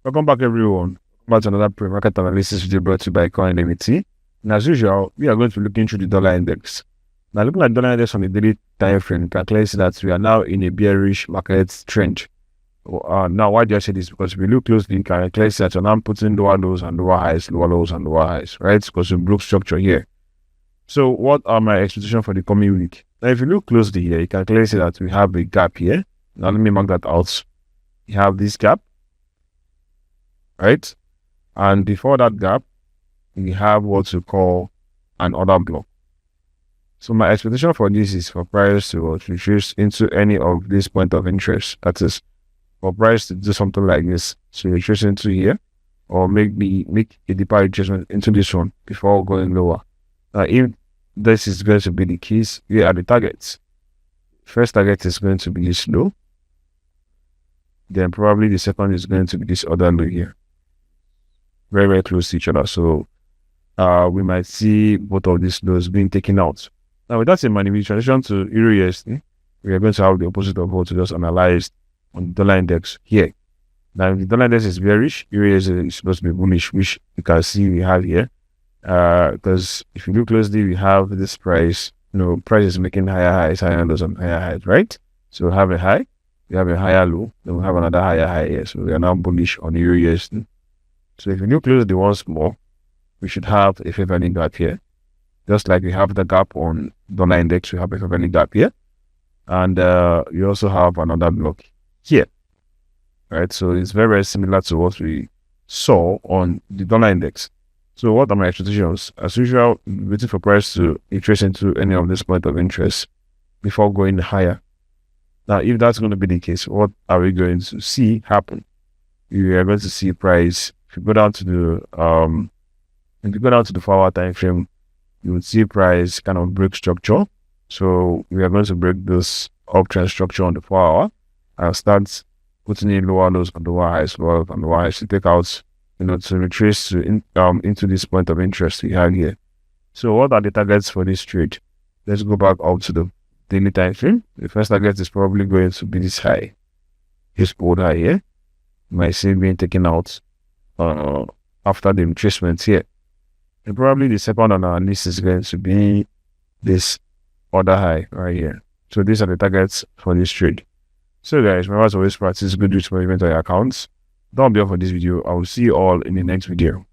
Welcome back, everyone. Welcome back to another pre-market analysis video brought to you by Learnity. And as usual, we are going to be looking through the dollar index. Now, looking at the dollar index on the daily time frame, you can clearly see that we are now in a bearish market trend. Now, why do I say this? Because if we look closely, you can clearly see that we're now putting lower lows and lower highs, lower lows and lower highs, right? Because we broke structure here. So, what are my expectations for the coming week? Now, if you look closely here, you can clearly see that we have a gap here. Now, let me mark that out. You have this gap, right? And before that gap, we have what we call an order block. So my expectation for this is for price to retrace into any of this point of interest. That is, for price to do something like this, so retrace into here, or make a deeper retracement into this one before going lower. Now, if this is going to be the case, here are the targets. First target is going to be this low. Then probably the second is going to be this other low here. Very, very close to each other. So we might see both of these lows being taken out. Now, with that in mind, if we transition to Euro USD, we are going to have the opposite of what we just analyzed on the dollar index here. Now, if the dollar index is bearish, Euro USD is supposed to be bullish, which you can see we have here. Because if you look closely, we have this price, price is making higher highs, higher lows, and higher highs, right? So we have a high, we have a higher low, then we have another higher high here. So we are now bullish on Euro USD. So if you look closely once more, we should have a favoring gap here. Just like we have the gap on dollar index, we have a favoring gap here. And you also have another block here. Right? So it's very, very similar to what we saw on the dollar index. So what are my expectations? As usual, waiting for price to retrace into any of this point of interest before going higher. Now, if that's going to be the case, what are we going to see happen? We are going to see price. If you go down to the 4-hour time frame, you would see price kind of break structure. So we are going to break this uptrend structure on the 4-hour and start putting in lower lows and lower highs, lower and lower highs to take out, to retrace into this point of interest we have here. So what are the targets for this trade? Let's go back out to the daily time frame. The first target is probably going to be this high, this old high here. You might see it being taken out after the retracement here. And probably the second on our list is going to be this other high right here. So these are the targets for this trade. So guys, remember as always, practice good risk management on your accounts. That'll be all for this video. I will see you all in the next video.